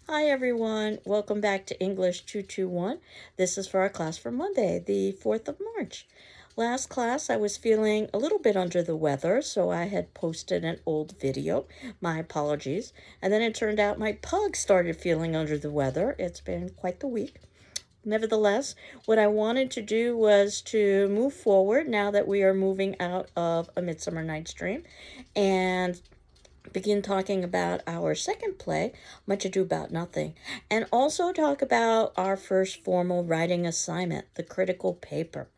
Hi everyone, welcome back to English 221. This is for our class for Monday, the 4th of March. Last class I was feeling a little bit under the weather, so I had posted an old video. My apologies. And then it turned out my pug started feeling under the weather. It's been quite the week. Nevertheless, what I wanted to do was to move forward now that we are moving out of A Midsummer Night's Dream and begin talking about our second play, Much Ado About Nothing, and also talk about our first formal writing assignment, the critical paper.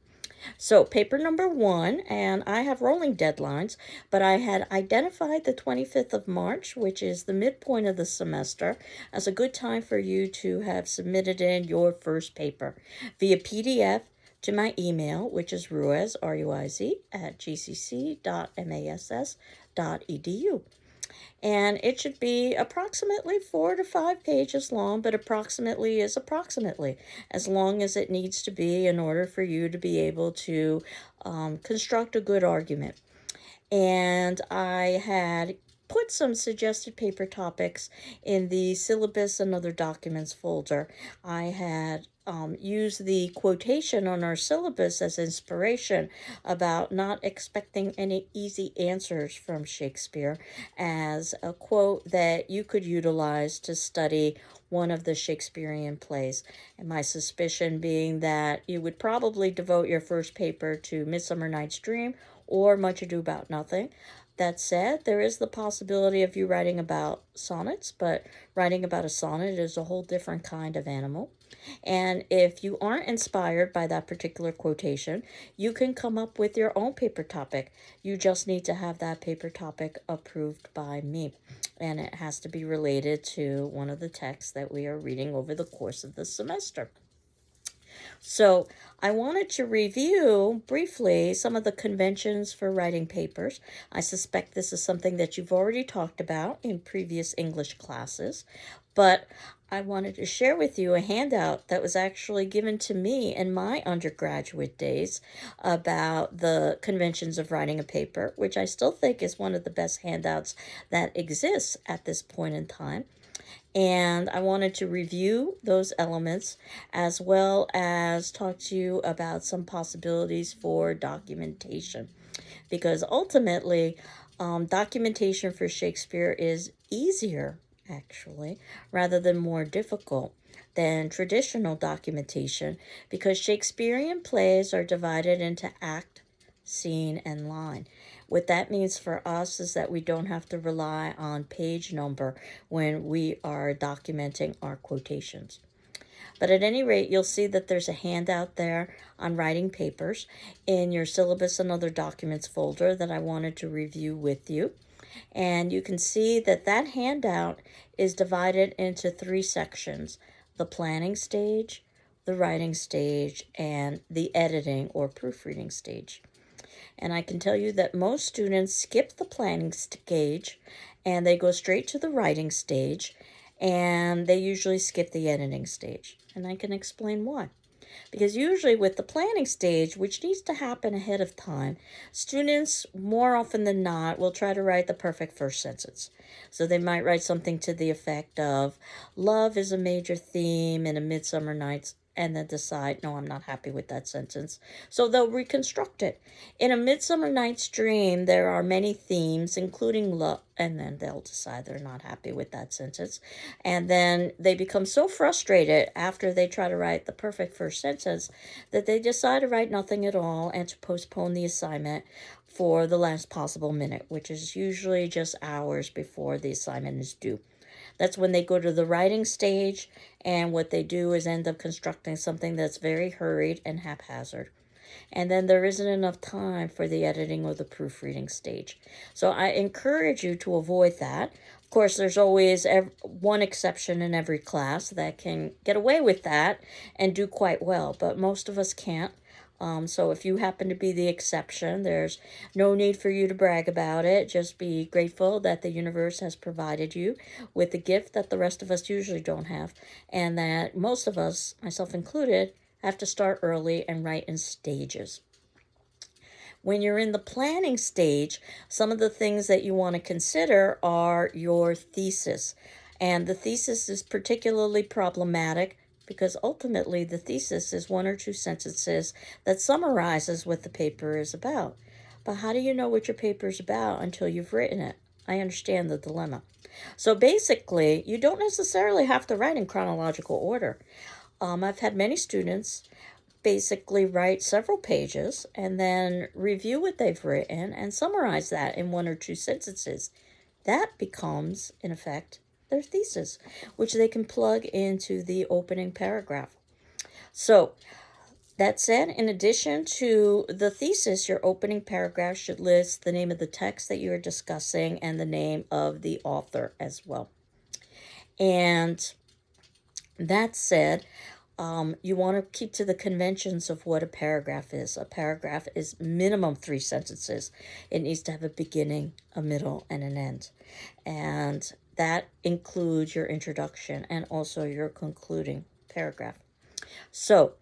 So, paper number one, and I have rolling deadlines, but I had identified the 25th of March, which is the midpoint of the semester, as a good time for you to have submitted in your first paper via PDF to my email, which is ruiz, R-U-I-Z, at gcc.mass.edu. And it should be approximately 4 to 5 pages long, but approximately is approximately as long as it needs to be in order for you to be able to construct a good argument. And I had put some suggested paper topics in the syllabus and other documents folder. I had used the quotation on our syllabus as inspiration about not expecting any easy answers from Shakespeare as a quote that you could utilize to study one of the Shakespearean plays. And my suspicion being that you would probably devote your first paper to Midsummer Night's Dream or Much Ado About Nothing. That said, there is the possibility of you writing about sonnets, but writing about a sonnet is a whole different kind of animal. And if you aren't inspired by that particular quotation, you can come up with your own paper topic. You just need to have that paper topic approved by me. And it has to be related to one of the texts that we are reading over the course of the semester. So I wanted to review briefly some of the conventions for writing papers. I suspect this is something that you've already talked about in previous English classes, but I wanted to share with you a handout that was actually given to me in my undergraduate days about the conventions of writing a paper, which I still think is one of the best handouts that exists at this point in time. And I wanted to review those elements as well as talk to you about some possibilities for documentation. Because ultimately, documentation for Shakespeare is easier, actually, rather than more difficult than traditional documentation, because Shakespearean plays are divided into act, scene, and line. What that means for us is that we don't have to rely on page number when we are documenting our quotations. But at any rate, you'll see that there's a handout there on writing papers in your syllabus and other documents folder that I wanted to review with you. And you can see that that handout is divided into 3 sections: the planning stage, the writing stage, and the editing or proofreading stage. And I can tell you that most students skip the planning stage and they go straight to the writing stage, and they usually skip the editing stage. And I can explain why. Because usually with the planning stage, which needs to happen ahead of time, students more often than not will try to write the perfect first sentence. So they might write something to the effect of, love is a major theme in A Midsummer Night's, and then decide, no, I'm not happy with that sentence. So they'll reconstruct it. In A Midsummer Night's Dream, there are many themes, including love, and then they'll decide they're not happy with that sentence. And then they become so frustrated after they try to write the perfect first sentence that they decide to write nothing at all and to postpone the assignment for the last possible minute, which is usually just hours before the assignment is due. That's when they go to the writing stage, and what they do is end up constructing something that's very hurried and haphazard. And then there isn't enough time for the editing or the proofreading stage. So I encourage you to avoid that. Of course, there's always one exception in every class that can get away with that and do quite well, but most of us can't. So if you happen to be the exception, there's no need for you to brag about it. Just be grateful that the universe has provided you with a gift that the rest of us usually don't have, and that most of us, myself included, have to start early and write in stages. When you're in the planning stage, some of the things that you want to consider are your thesis. And the thesis is particularly problematic because ultimately the thesis is one or two sentences that summarizes what the paper is about. But how do you know what your paper is about until you've written it? I understand the dilemma. So basically, you don't necessarily have to write in chronological order. I've had many students basically write several pages and then review what they've written and summarize that in one or two sentences. That becomes, in effect, their thesis, which they can plug into the opening paragraph. So, that said, in addition to the thesis, your opening paragraph should list the name of the text that you are discussing and the name of the author as well. And that said, you want to keep to the conventions of what a paragraph is. A paragraph is minimum 3 sentences. It needs to have a beginning, a middle, and an end. And that includes your introduction and also your concluding paragraph. So,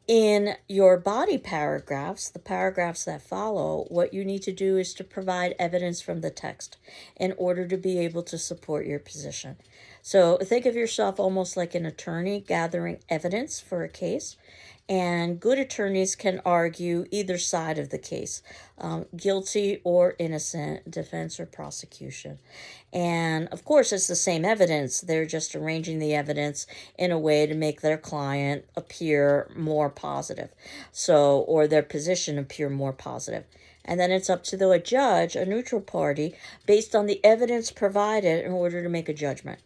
in your body paragraphs, the paragraphs that follow, what you need to do is to provide evidence from the text in order to be able to support your position. So think of yourself almost like an attorney gathering evidence for a case. And good attorneys can argue either side of the case, guilty or innocent, defense or prosecution. And of course, it's the same evidence. They're just arranging the evidence in a way to make their client appear more positive. So, or their position appear more positive. And then it's up to the judge, a neutral party, based on the evidence provided in order to make a judgment.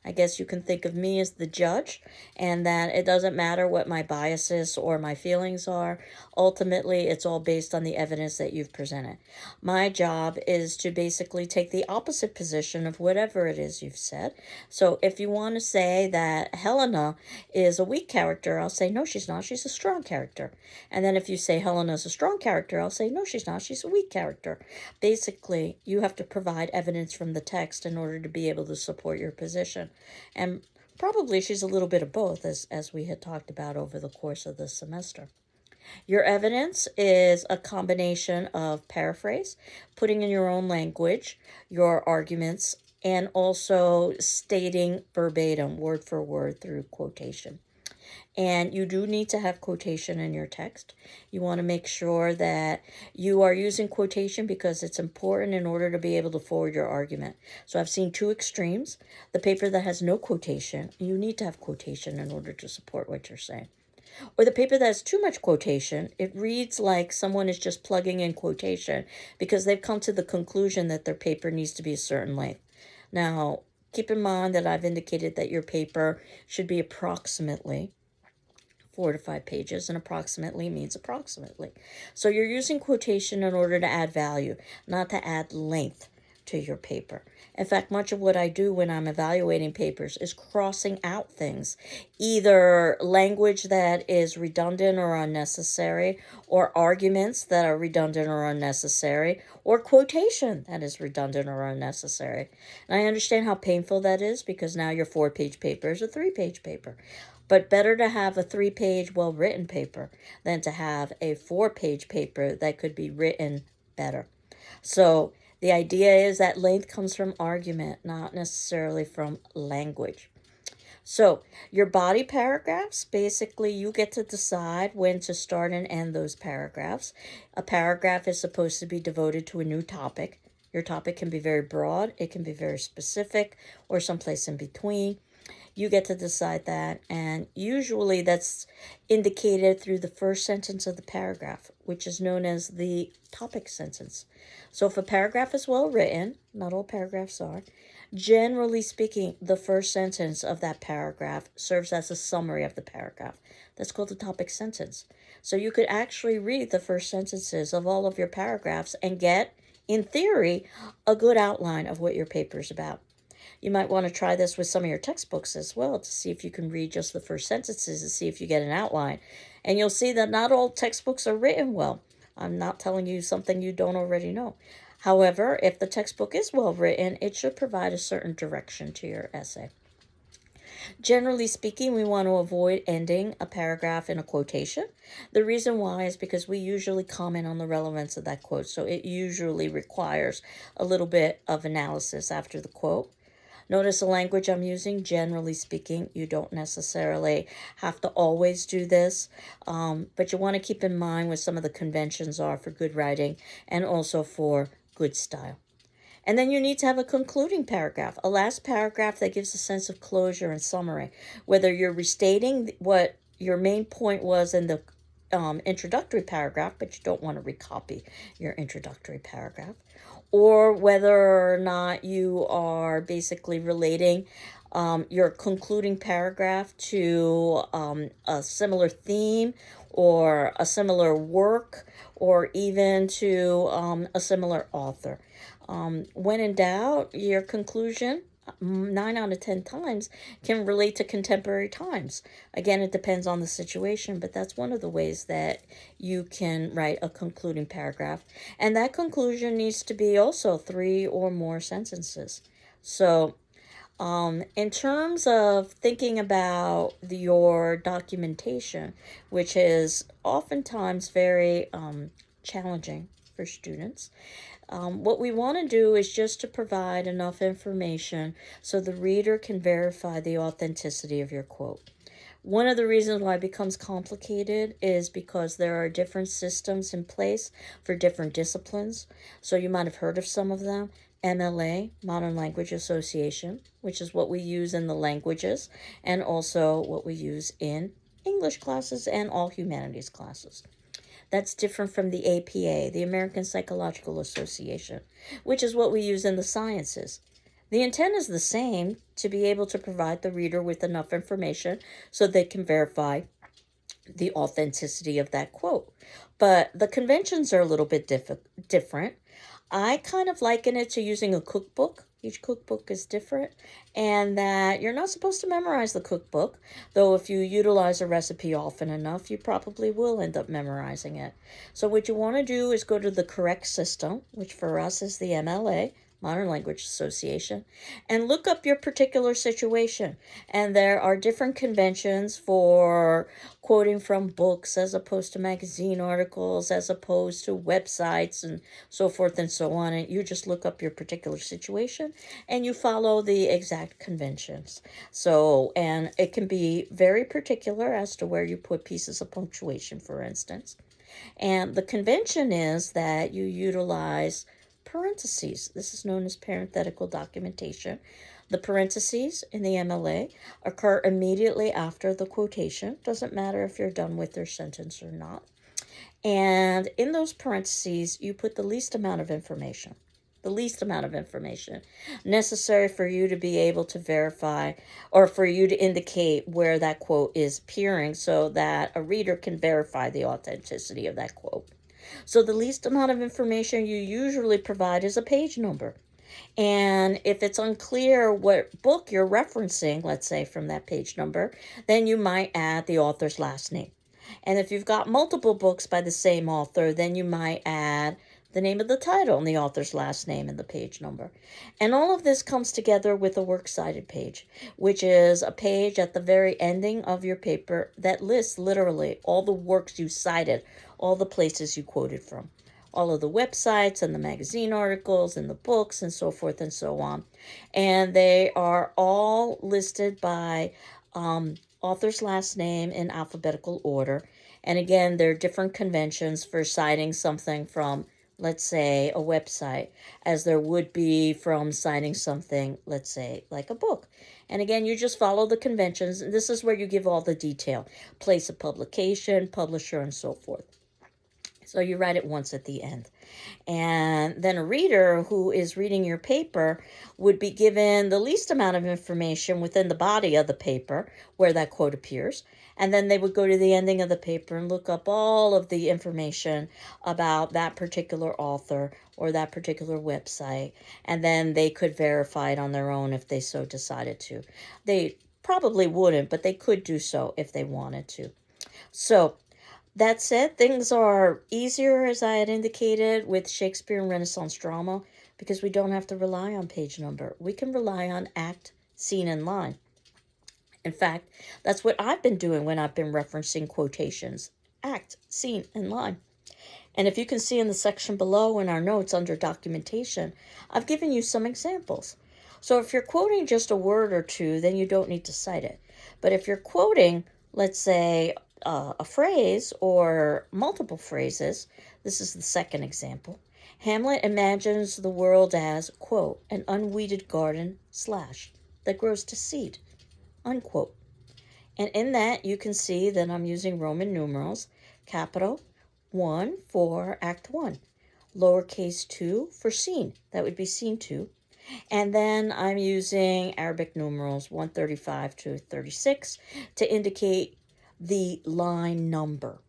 I guess you can think of me as the judge, and that it doesn't matter what my biases or my feelings are. Ultimately, it's all based on the evidence that you've presented. My job is to basically take the opposite position of whatever it is you've said. So if you want to say that Helena is a weak character, I'll say, no, she's not. She's a strong character. And then if you say Helena's a strong character, I'll say, no, she's not. She's a weak character. Basically, you have to provide evidence from the text in order to be able to support your position. And probably she's a little bit of both, as we had talked about over the course of the semester. Your evidence is a combination of paraphrase, putting in your own language, your arguments, and also stating verbatim, word for word through quotation. And you do need to have quotation in your text. You want to make sure that you are using quotation because it's important in order to be able to forward your argument. So I've seen two extremes. The paper that has no quotation, you need to have quotation in order to support what you're saying. Or the paper that has too much quotation, it reads like someone is just plugging in quotation because they've come to the conclusion that their paper needs to be a certain length. Now, keep in mind that I've indicated that your paper should be approximately 4 to 5 pages, and approximately means approximately. So you're using quotation in order to add value, not to add length to your paper. In fact, much of what I do when I'm evaluating papers is crossing out things, either language that is redundant or unnecessary, or arguments that are redundant or unnecessary, or quotation that is redundant or unnecessary. And I understand how painful that is because now your 4-page paper is a 3-page paper. But better to have a 3-page well-written paper than to have a 4-page paper that could be written better. So the idea is that length comes from argument, not necessarily from language. So your body paragraphs, basically you get to decide when to start and end those paragraphs. A paragraph is supposed to be devoted to a new topic. Your topic can be very broad, it can be very specific, or someplace in between. You get to decide that, and usually that's indicated through the first sentence of the paragraph, which is known as the topic sentence. So if a paragraph is well written, not all paragraphs are, generally speaking, the first sentence of that paragraph serves as a summary of the paragraph. That's called the topic sentence. So you could actually read the first sentences of all of your paragraphs and get, in theory, a good outline of what your paper is about. You might want to try this with some of your textbooks as well to see if you can read just the first sentences and see if you get an outline. And you'll see that not all textbooks are written well. I'm not telling you something you don't already know. However, if the textbook is well written, it should provide a certain direction to your essay. Generally speaking, we want to avoid ending a paragraph in a quotation. The reason why is because we usually comment on the relevance of that quote, so it usually requires a little bit of analysis after the quote. Notice the language I'm using. Generally speaking, you don't necessarily have to always do this, but you want to keep in mind what some of the conventions are for good writing and also for good style. And then you need to have a concluding paragraph, a last paragraph that gives a sense of closure and summary, whether you're restating what your main point was in the introductory paragraph, but you don't want to recopy your introductory paragraph, or whether or not you are basically relating your concluding paragraph to a similar theme or a similar work or even to a similar author. When in doubt, your conclusion 9 out of 10 times can relate to contemporary times. Again, it depends on the situation, but that's one of the ways that you can write a concluding paragraph. And that conclusion needs to be also 3 or more sentences. So, in terms of thinking about your documentation, which is oftentimes very challenging for students, what we want to do is just to provide enough information so the reader can verify the authenticity of your quote. One of the reasons why it becomes complicated is because there are different systems in place for different disciplines. So you might have heard of some of them. MLA, Modern Language Association, which is what we use in the languages, and also what we use in English classes and all humanities classes. That's different from the APA, the American Psychological Association, which is what we use in the sciences. The intent is the same, to be able to provide the reader with enough information so they can verify the authenticity of that quote. But the conventions are a little bit different. I kind of liken it to using a cookbook. Each cookbook is different, and that you're not supposed to memorize the cookbook, though if you utilize a recipe often enough, you probably will end up memorizing it. So what you want to do is go to the correct system, which for us is the MLA, Modern Language Association, and look up your particular situation. And there are different conventions for quoting from books as opposed to magazine articles, as opposed to websites and so forth and so on. And you just look up your particular situation and you follow the exact conventions. So, and it can be very particular as to where you put pieces of punctuation, for instance. And the convention is that you utilize parentheses. This is known as parenthetical documentation. The parentheses in the MLA occur immediately after the quotation. Doesn't matter if you're done with your sentence or not. And in those parentheses, you put the least amount of information. The least amount of information necessary for you to be able to verify or for you to indicate where that quote is appearing so that a reader can verify the authenticity of that quote. So the least amount of information you usually provide is a page number. And if it's unclear what book you're referencing, let's say from that page number, then you might add the author's last name. And if you've got multiple books by the same author, then you might add the name of the title and the author's last name and the page number. And all of this comes together with a works cited page, which is a page at the very ending of your paper that lists literally all the works you cited, all the places you quoted from, all of the websites and the magazine articles and the books and so forth and so on. And they are all listed by author's last name in alphabetical order. And again, there are different conventions for citing something from, let's say, a website, as there would be from citing something, let's say, like a book. And again, you just follow the conventions. And this is where you give all the detail, place of publication, publisher, and so forth. So you write it once at the end. And then a reader who is reading your paper would be given the least amount of information within the body of the paper where that quote appears. And then they would go to the ending of the paper and look up all of the information about that particular author or that particular website. And then they could verify it on their own if they so decided to. They probably wouldn't, but they could do so if they wanted to. So, that said, things are easier, as I had indicated, with Shakespeare and Renaissance drama because we don't have to rely on page number. We can rely on act, scene, and line. In fact, that's what I've been doing when I've been referencing quotations. Act, scene, and line. And if you can see in the section below in our notes under documentation, I've given you some examples. So if you're quoting just a word or two, then you don't need to cite it. But if you're quoting, let's say, a phrase or multiple phrases, this is the second example. Hamlet imagines the world as, quote, an unweeded garden slash that grows to seed, unquote. And in that, you can see that I'm using Roman numerals, capital 1 for Act 1, lowercase 2 for scene, that would be scene 2, and then I'm using Arabic numerals 135 to 36 to indicate the line number.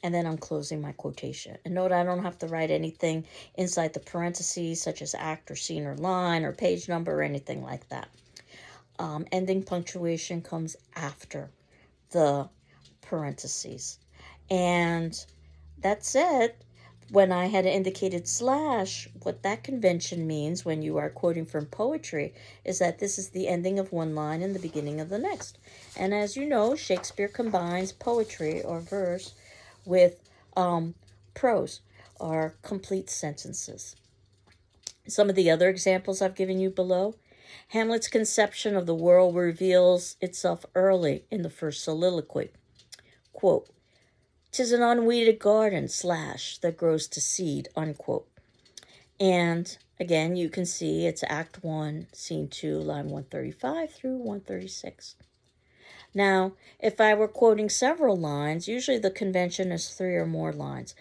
And then I'm closing my quotation. And note I don't have to write anything inside the parentheses, such as act or scene or line or page number or anything like that. Ending punctuation comes after the parentheses. And that said, when I had indicated slash, what that convention means when you are quoting from poetry is that this is the ending of one line and the beginning of the next. And as you know, Shakespeare combines poetry or verse with prose or complete sentences. Some of the other examples I've given you below. Hamlet's conception of the world reveals itself early in the first soliloquy. Quote, "'Tis an unweeded garden slash that grows to seed," unquote. And again, you can see it's Act 1, Scene 2, line 135 through 136. Now, if I were quoting several lines, usually the convention is 3 or more lines.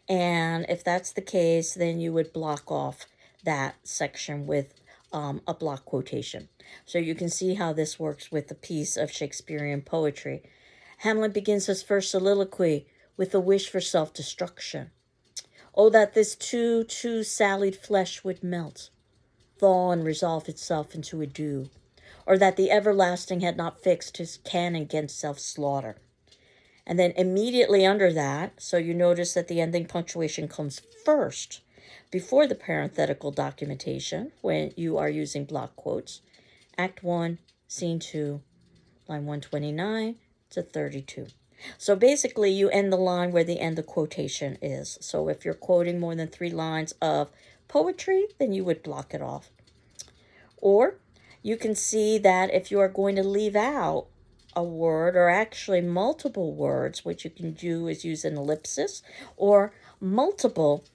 And if that's the case, then you would block off that section with a block quotation. So you can see how this works with a piece of Shakespearean poetry. Hamlet begins his first soliloquy with a wish for self-destruction. Oh, that this too sallied flesh would melt, thaw and resolve itself into a dew, or that the everlasting had not fixed his cannon against self-slaughter. And then immediately under that, so you notice that the ending punctuation comes first, before the parenthetical documentation, when you are using block quotes. Act 1, Scene 2, line 129 to 32. So basically, you end the line where the end of quotation is. So if you're quoting more than 3 lines of poetry, then you would block it off. Or you can see that if you are going to leave out a word, or actually multiple words, what you can do is use an ellipsis or multiple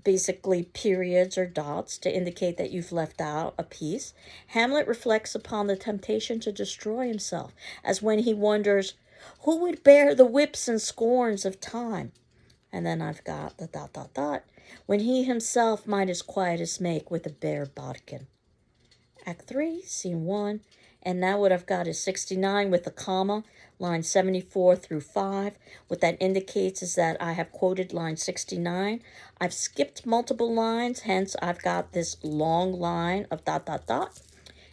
basically periods or dots to indicate that you've left out a piece. Hamlet reflects upon the temptation to destroy himself, as when he wonders, who would bear the whips and scorns of time? And then I've got the ... when he himself might his quietest make with a bare bodkin. Act 3, Scene 1. And now what I've got is 69 with a comma, line 74 through 5. What that indicates is that I have quoted line 69. I've skipped multiple lines, hence I've got this long line of ...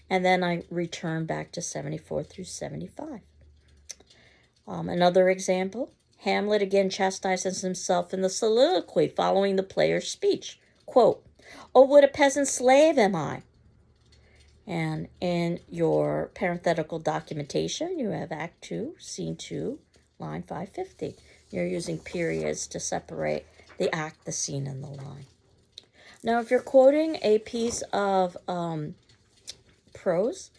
And then I return back to 74 through 75. Another example. Hamlet again chastises himself in the soliloquy following the player's speech. Quote, "Oh, what a peasant slave am I!" And in your parenthetical documentation, you have Act 2, Scene 2, line 550. You're using periods to separate the act, the scene, and the line. Now, if you're quoting a piece of prose,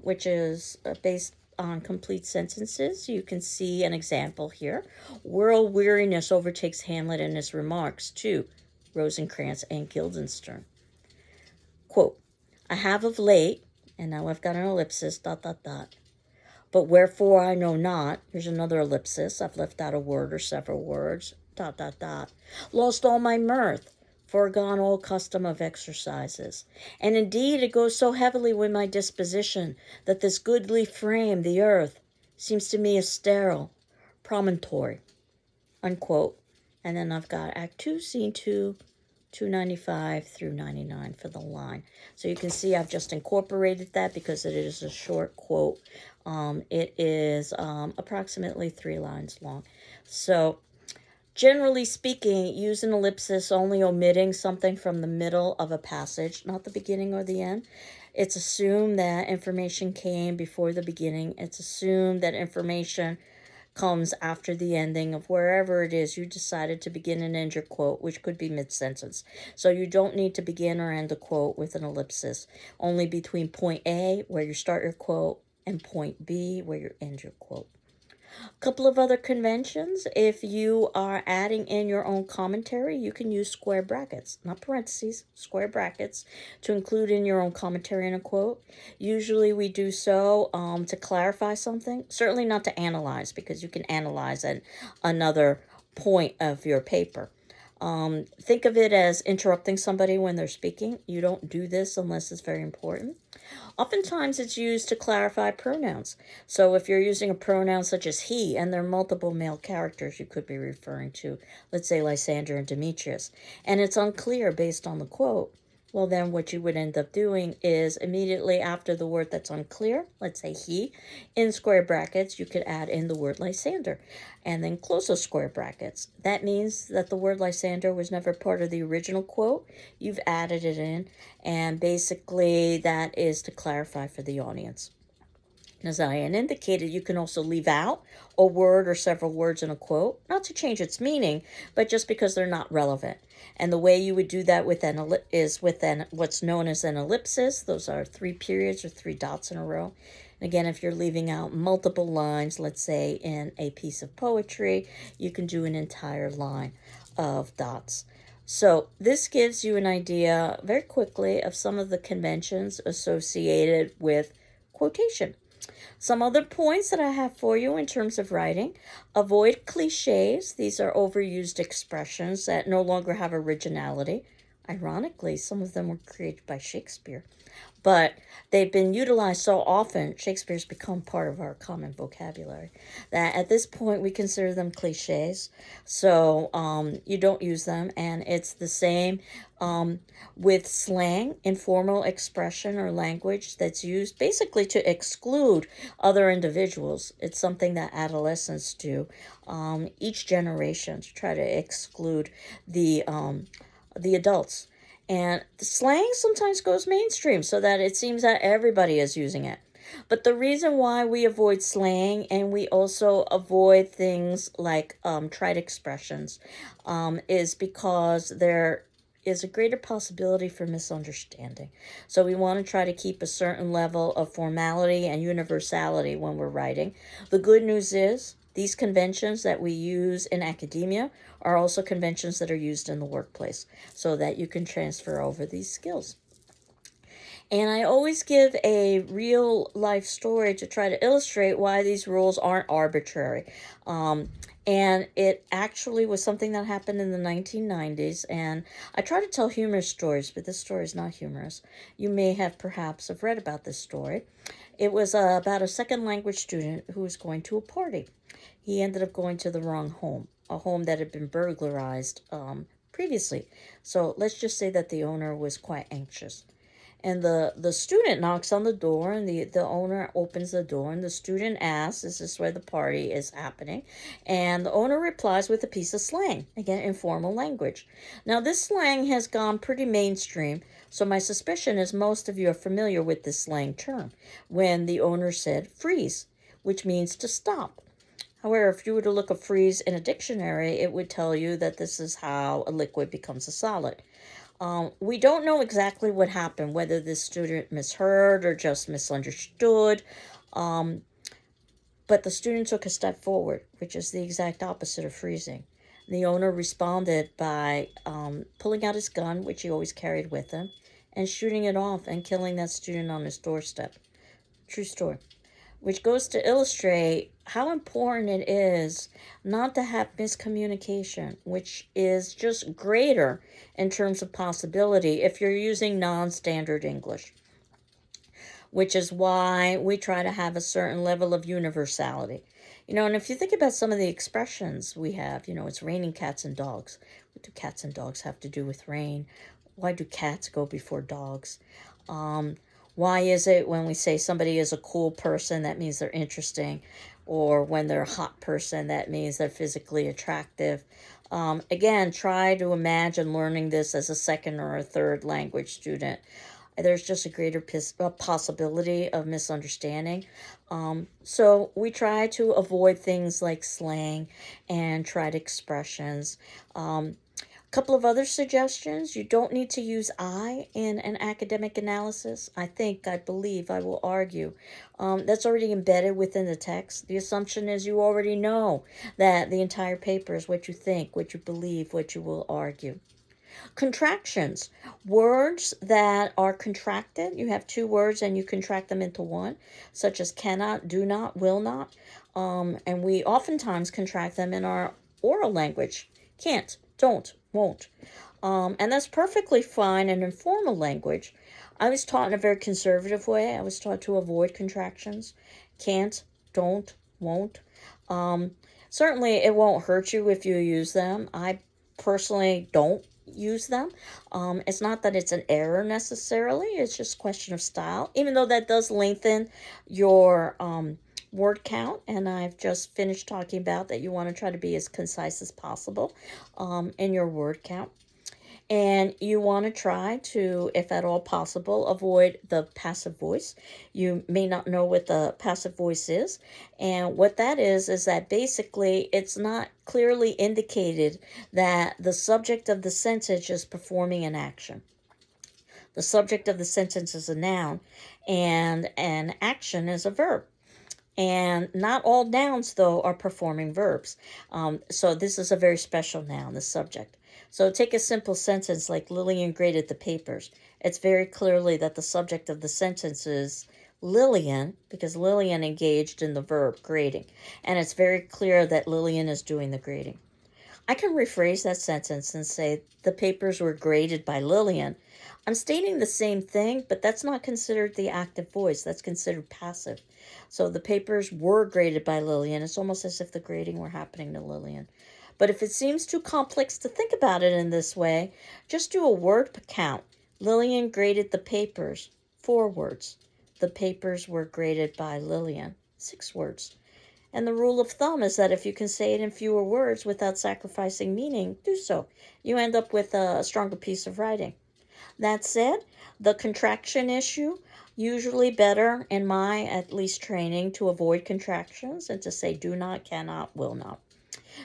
which is based on complete sentences, you can see an example here. World weariness overtakes Hamlet in his remarks to Rosencrantz and Guildenstern. Quote, "I have of late," and now I've got an ellipsis, ... "but wherefore I know not," here's another ellipsis, I've left out a word or several words, ... "lost all my mirth, foregone all custom of exercises. And indeed it goes so heavily with my disposition that this goodly frame, the earth, seems to me a sterile promontory," unquote. And then I've got Act 2, Scene 2, 295 through 99 for the line. So you can see I've just incorporated that because it is a short quote. It is approximately 3 lines long. So generally speaking, use an ellipsis only omitting something from the middle of a passage, not the beginning or the end. It's assumed that information came before the beginning. It's assumed that information comes after the ending of wherever it is you decided to begin and end your quote, which could be mid-sentence. So you don't need to begin or end a quote with an ellipsis, only between point A, where you start your quote, and point B, where you end your quote. Couple of other conventions. If you are adding in your own commentary, you can use square brackets, not parentheses, square brackets, to include in your own commentary in a quote. Usually we do so to clarify something, certainly not to analyze, because you can analyze at another point of your paper. Think of it as interrupting somebody when they're speaking. You don't do this unless it's very important. Oftentimes it's used to clarify pronouns. So if you're using a pronoun such as he and there are multiple male characters you could be referring to, let's say Lysander and Demetrius, and it's unclear based on the quote, well, then what you would end up doing is immediately after the word that's unclear, let's say he, in square brackets, you could add in the word Lysander and then close those square brackets. That means that the word Lysander was never part of the original quote. You've added it in, and basically that is to clarify for the audience. As I had indicated, you can also leave out a word or several words in a quote, not to change its meaning, but just because they're not relevant. And the way you would do that with is with what's known as an ellipsis. Those are 3 periods or 3 dots in a row. And again, if you're leaving out multiple lines, let's say in a piece of poetry, you can do an entire line of dots. So this gives you an idea very quickly of some of the conventions associated with quotation. Some other points that I have for you in terms of writing: avoid cliches. These are overused expressions that no longer have originality. Ironically, some of them were created by Shakespeare, but they've been utilized so often, Shakespeare's become part of our common vocabulary, that at this point we consider them cliches. So you don't use them, and it's the same with slang, informal expression or language that's used basically to exclude other individuals. It's something that adolescents do, each generation, to try to exclude the adults. And the slang sometimes goes mainstream so that it seems that everybody is using it. But the reason why we avoid slang and we also avoid things like trite expressions is because there is a greater possibility for misunderstanding. So we want to try to keep a certain level of formality and universality when we're writing. The good news is these conventions that we use in academia are also conventions that are used in the workplace, so that you can transfer over these skills. And I always give a real life story to try to illustrate why these rules aren't arbitrary. And it actually was something that happened in the 1990s. And I try to tell humorous stories, but this story is not humorous. You may have perhaps have read about this story. It was about a second language student who was going to a party. He ended up going to the wrong home, a home that had been burglarized previously. So let's just say that the owner was quite anxious. And the student knocks on the door, and the owner opens the door, and the student asks, is this where the party is happening? And the owner replies with a piece of slang, again, informal language. Now, this slang has gone pretty mainstream, so my suspicion is most of you are familiar with this slang term, when the owner said freeze, which means to stop. However, if you were to look up freeze in a dictionary, it would tell you that this is how a liquid becomes a solid. We don't know exactly what happened, whether this student misheard or just misunderstood, but the student took a step forward, which is the exact opposite of freezing. The owner responded by pulling out his gun, which he always carried with him, and shooting it off and killing that student on his doorstep. True story. Which goes to illustrate how important it is not to have miscommunication, which is just greater in terms of possibility if you're using non-standard English, which is why we try to have a certain level of universality. And if you think about some of the expressions we have, it's raining cats and dogs. What do cats and dogs have to do with rain? Why do cats go before dogs? Why is it when we say somebody is a cool person, that means they're interesting? Or when they're a hot person, that means they're physically attractive? Again, try to imagine learning this as a second or a third language student. there's just a greater possibility of misunderstanding. So we try to avoid things like slang and trite expressions. A couple of other suggestions. You don't need to use I in an academic analysis. I believe, I will argue. That's already embedded within the text. The assumption is you already know that the entire paper is what you think, what you believe, what you will argue. Contractions. Words that are contracted. You have two words and you contract them into one, such as cannot, do not, will not. And we oftentimes contract them in our oral language. Can't, don't, won't. And that's perfectly fine in informal language. I was taught in a very conservative way. I was taught to avoid contractions. Can't, don't, won't. Certainly, it won't hurt you if you use them. I personally don't use them. It's not that it's an error necessarily. It's just a question of style, even though that does lengthen your word count. And I've just finished talking about that you want to try to be as concise as possible in your word count. And you want to try to, if at all possible, avoid the passive voice. You may not know what the passive voice is. And what that is that basically it's not clearly indicated that the subject of the sentence is performing an action. The subject of the sentence is a noun, and an action is a verb. And not all nouns, though, are performing verbs. So this is a very special noun, the subject. So take a simple sentence like Lillian graded the papers. It's very clearly that the subject of the sentence is Lillian, because Lillian engaged in the verb grading. And it's very clear that Lillian is doing the grading. I can rephrase that sentence and say the papers were graded by Lillian. I'm stating the same thing, but that's not considered the active voice. That's considered passive. So the papers were graded by Lillian. It's almost as if the grading were happening to Lillian. But if it seems too complex to think about it in this way, just do a word count. Lillian graded the papers. 4 words. The papers were graded by Lillian. 6 words. And the rule of thumb is that if you can say it in fewer words without sacrificing meaning, do so. You end up with a stronger piece of writing. That said, the contraction issue, usually better in my at least training to avoid contractions and to say do not, cannot, will not.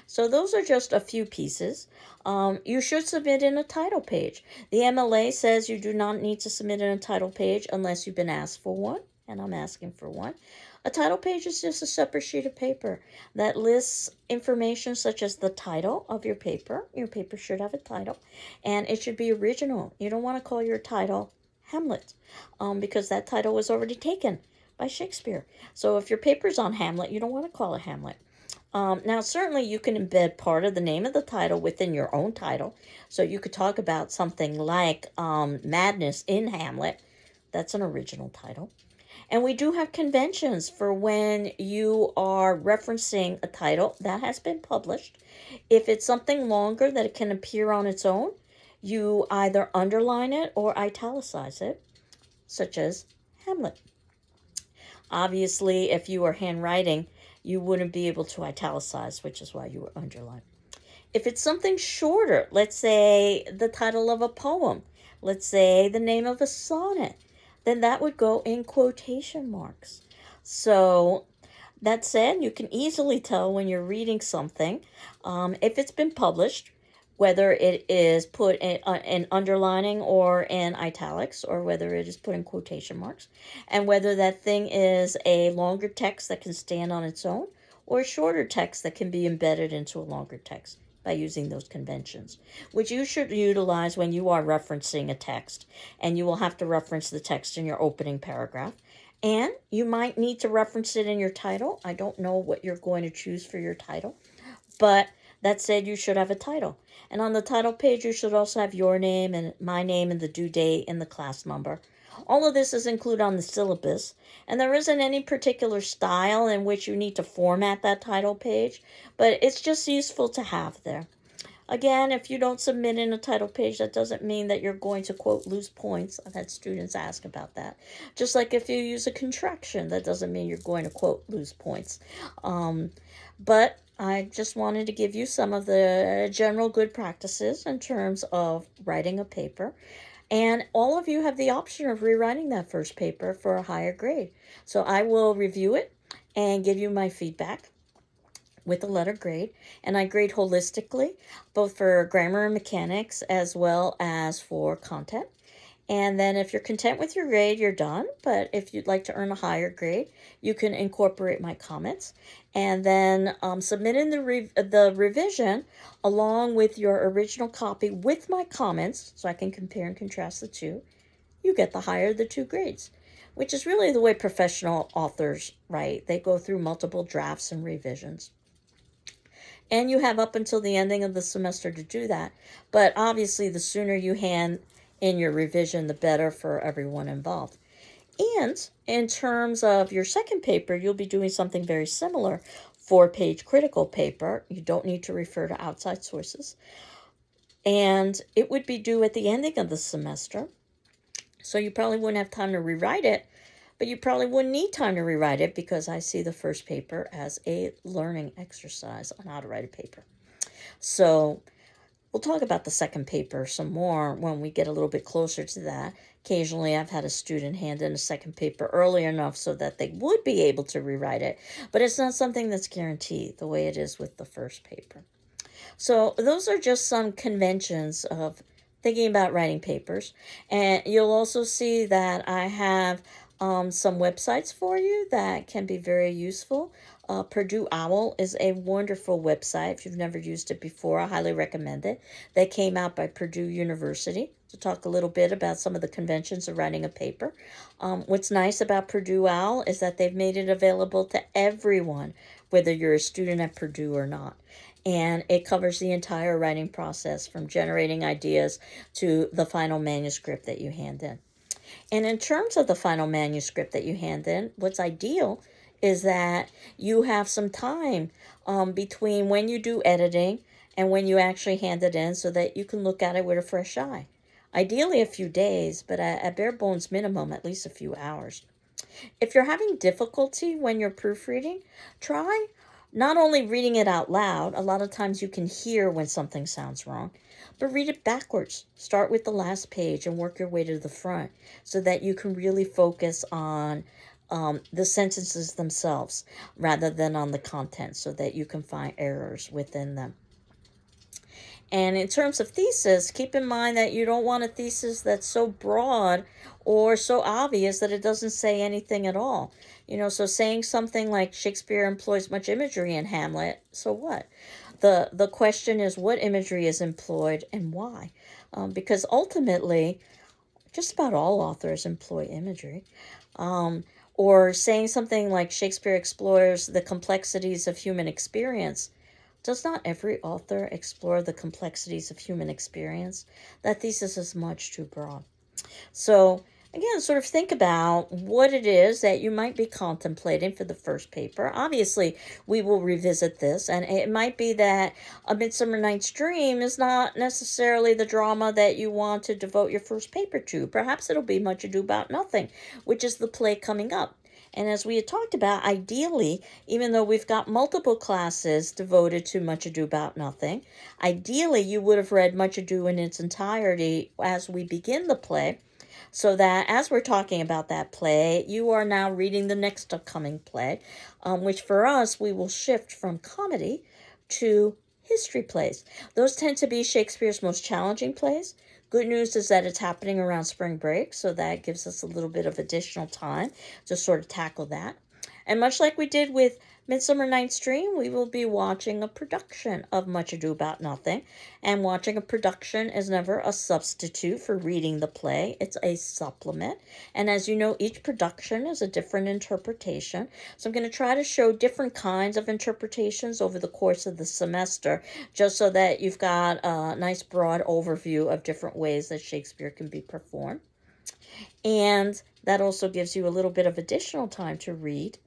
So those are just a few pieces. You should submit in a title page. The MLA says you do not need to submit in a title page unless you've been asked for one, and I'm asking for one. A title page is just a separate sheet of paper that lists information such as the title of your paper. Your paper should have a title, and it should be original. You don't want to call your title Hamlet, because that title was already taken by Shakespeare. So if your paper's on Hamlet, you don't want to call it Hamlet. Now, certainly you can embed part of the name of the title within your own title. So you could talk about something like Madness in Hamlet. That's an original title. And we do have conventions for when you are referencing a title that has been published. If it's something longer that it can appear on its own, you either underline it or italicize it, such as Hamlet. Obviously, if you are handwriting, you wouldn't be able to italicize, which is why you would underline. If it's something shorter, let's say the title of a poem, let's say the name of a sonnet, then that would go in quotation marks. So that said, you can easily tell when you're reading something, if it's been published, whether it is put in underlining or in italics, or whether it is put in quotation marks, and whether that thing is a longer text that can stand on its own, or a shorter text that can be embedded into a longer text by using those conventions, which you should utilize when you are referencing a text, and you will have to reference the text in your opening paragraph. And you might need to reference it in your title. I don't know what you're going to choose for your title, but that said, you should have a title. And on the title page, you should also have your name and my name and the due date and the class number. All of this is included on the syllabus, and there isn't any particular style in which you need to format that title page, but it's just useful to have there. Again, if you don't submit in a title page, that doesn't mean that you're going to, quote, lose points. I've had students ask about that. Just like if you use a contraction, that doesn't mean you're going to, quote, lose points. But I just wanted to give you some of the general good practices in terms of writing a paper. And all of you have the option of rewriting that first paper for a higher grade. So I will review it and give you my feedback with a letter grade, and I grade holistically, both for grammar and mechanics as well as for content. And then if you're content with your grade, you're done. But if you'd like to earn a higher grade, you can incorporate my comments and then submit in the revision along with your original copy with my comments, so I can compare and contrast the two. You get the higher of the two grades, which is really the way professional authors write. They go through multiple drafts and revisions. And you have up until the ending of the semester to do that. But obviously, the sooner you hand in your revision, the better for everyone involved. And in terms of your second paper, you'll be doing something very similar. 4-page critical paper. You don't need to refer to outside sources. And it would be due at the ending of the semester. So you probably wouldn't have time to rewrite it, but you probably wouldn't need time to rewrite it because I see the first paper as a learning exercise on how to write a paper. So we'll talk about the second paper some more when we get a little bit closer to that. Occasionally, I've had a student hand in a second paper early enough so that they would be able to rewrite it, but it's not something that's guaranteed the way it is with the first paper. So those are just some conventions of thinking about writing papers. And you'll also see that I have some websites for you that can be very useful. Purdue OWL is a wonderful website. If you've never used it before, I highly recommend it. They came out by Purdue University to talk a little bit about some of the conventions of writing a paper. What's nice about Purdue OWL is that they've made it available to everyone, whether you're a student at Purdue or not. And it covers the entire writing process from generating ideas to the final manuscript that you hand in. And in terms of the final manuscript that you hand in, what's ideal is that you have some time between when you do editing and when you actually hand it in so that you can look at it with a fresh eye. Ideally a few days, but at bare bones minimum, at least a few hours. If you're having difficulty when you're proofreading, try not only reading it out loud. A lot of times you can hear when something sounds wrong, but read it backwards. Start with the last page and work your way to the front so that you can really focus on the sentences themselves rather than on the content, so that you can find errors within them. And in terms of thesis, keep in mind that you don't want a thesis that's so broad or so obvious that it doesn't say anything at all. So saying something like Shakespeare employs much imagery in Hamlet, so what? The question is, what imagery is employed and why? Because ultimately, just about all authors employ imagery. Or saying something like Shakespeare explores the complexities of human experience. Does not every author explore the complexities of human experience? That thesis is much too broad. So again, sort of think about what it is that you might be contemplating for the first paper. Obviously, we will revisit this, and it might be that A Midsummer Night's Dream is not necessarily the drama that you want to devote your first paper to. Perhaps it'll be Much Ado About Nothing, which is the play coming up. And as we had talked about, ideally, even though we've got multiple classes devoted to Much Ado About Nothing, ideally you would have read Much Ado in its entirety as we begin the play, so that as we're talking about that play, you are now reading the next upcoming play, which for us, we will shift from comedy to history plays. Those tend to be Shakespeare's most challenging plays. Good news is that it's happening around spring break, so that gives us a little bit of additional time to sort of tackle that. And much like we did with Midsummer Night's Dream, we will be watching a production of Much Ado About Nothing. And watching a production is never a substitute for reading the play. It's a supplement. And as you know, each production is a different interpretation. So I'm going to try to show different kinds of interpretations over the course of the semester, just so that you've got a nice broad overview of different ways that Shakespeare can be performed. And that also gives you a little bit of additional time to read.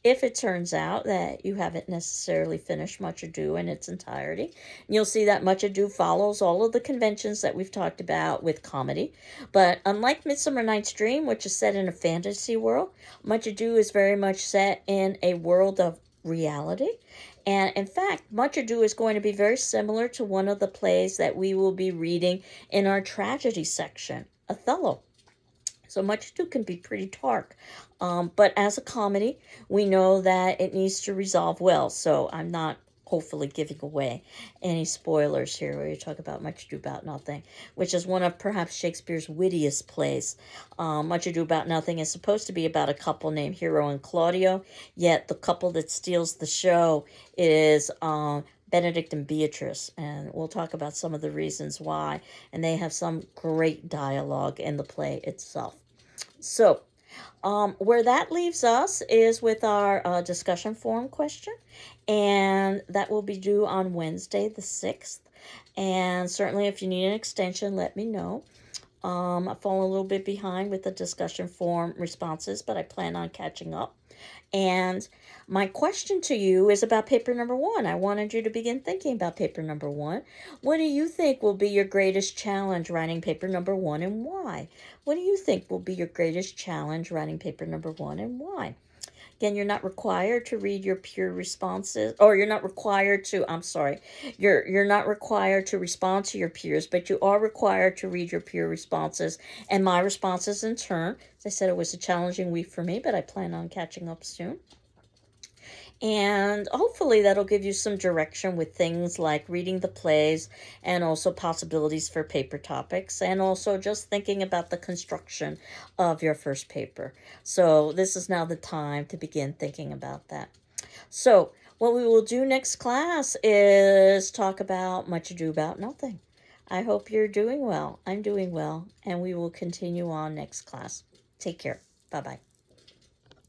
If it turns out that you haven't necessarily finished Much Ado in its entirety. You'll see that Much Ado follows all of the conventions that we've talked about with comedy. But unlike Midsummer Night's Dream, which is set in a fantasy world, Much Ado is very much set in a world of reality. And in fact, Much Ado is going to be very similar to one of the plays that we will be reading in our tragedy section, Othello. So Much Ado can be pretty dark. But as a comedy, we know that it needs to resolve well. So I'm not hopefully giving away any spoilers here where you talk about Much Ado About Nothing, which is one of perhaps Shakespeare's wittiest plays. Much Ado About Nothing is supposed to be about a couple named Hero and Claudio, yet the couple that steals the show is Benedict and Beatrice, and we'll talk about some of the reasons why, and they have some great dialogue in the play itself. So, where that leaves us is with our discussion forum question, and that will be due on Wednesday the 6th. And certainly, if you need an extension, let me know. I've fallen a little bit behind with the discussion forum responses, but I plan on catching up. And my question to you is about paper number 1. I wanted you to begin thinking about paper number 1. What do you think will be your greatest challenge writing paper number 1, and why? What do you think will be your greatest challenge writing paper number 1, and why? Again, you're not required to read your peer responses, or you're not required to, you're not required to respond to your peers, but you are required to read your peer responses and my responses in turn. As I said, it was a challenging week for me, but I plan on catching up soon. And hopefully that'll give you some direction with things like reading the plays and also possibilities for paper topics, and also just thinking about the construction of your first paper. So this is now the time to begin thinking about that. So what we will do next class is talk about Much Ado About Nothing. I hope you're doing well. I'm doing well, and we will continue on next class. Take care. Bye-bye.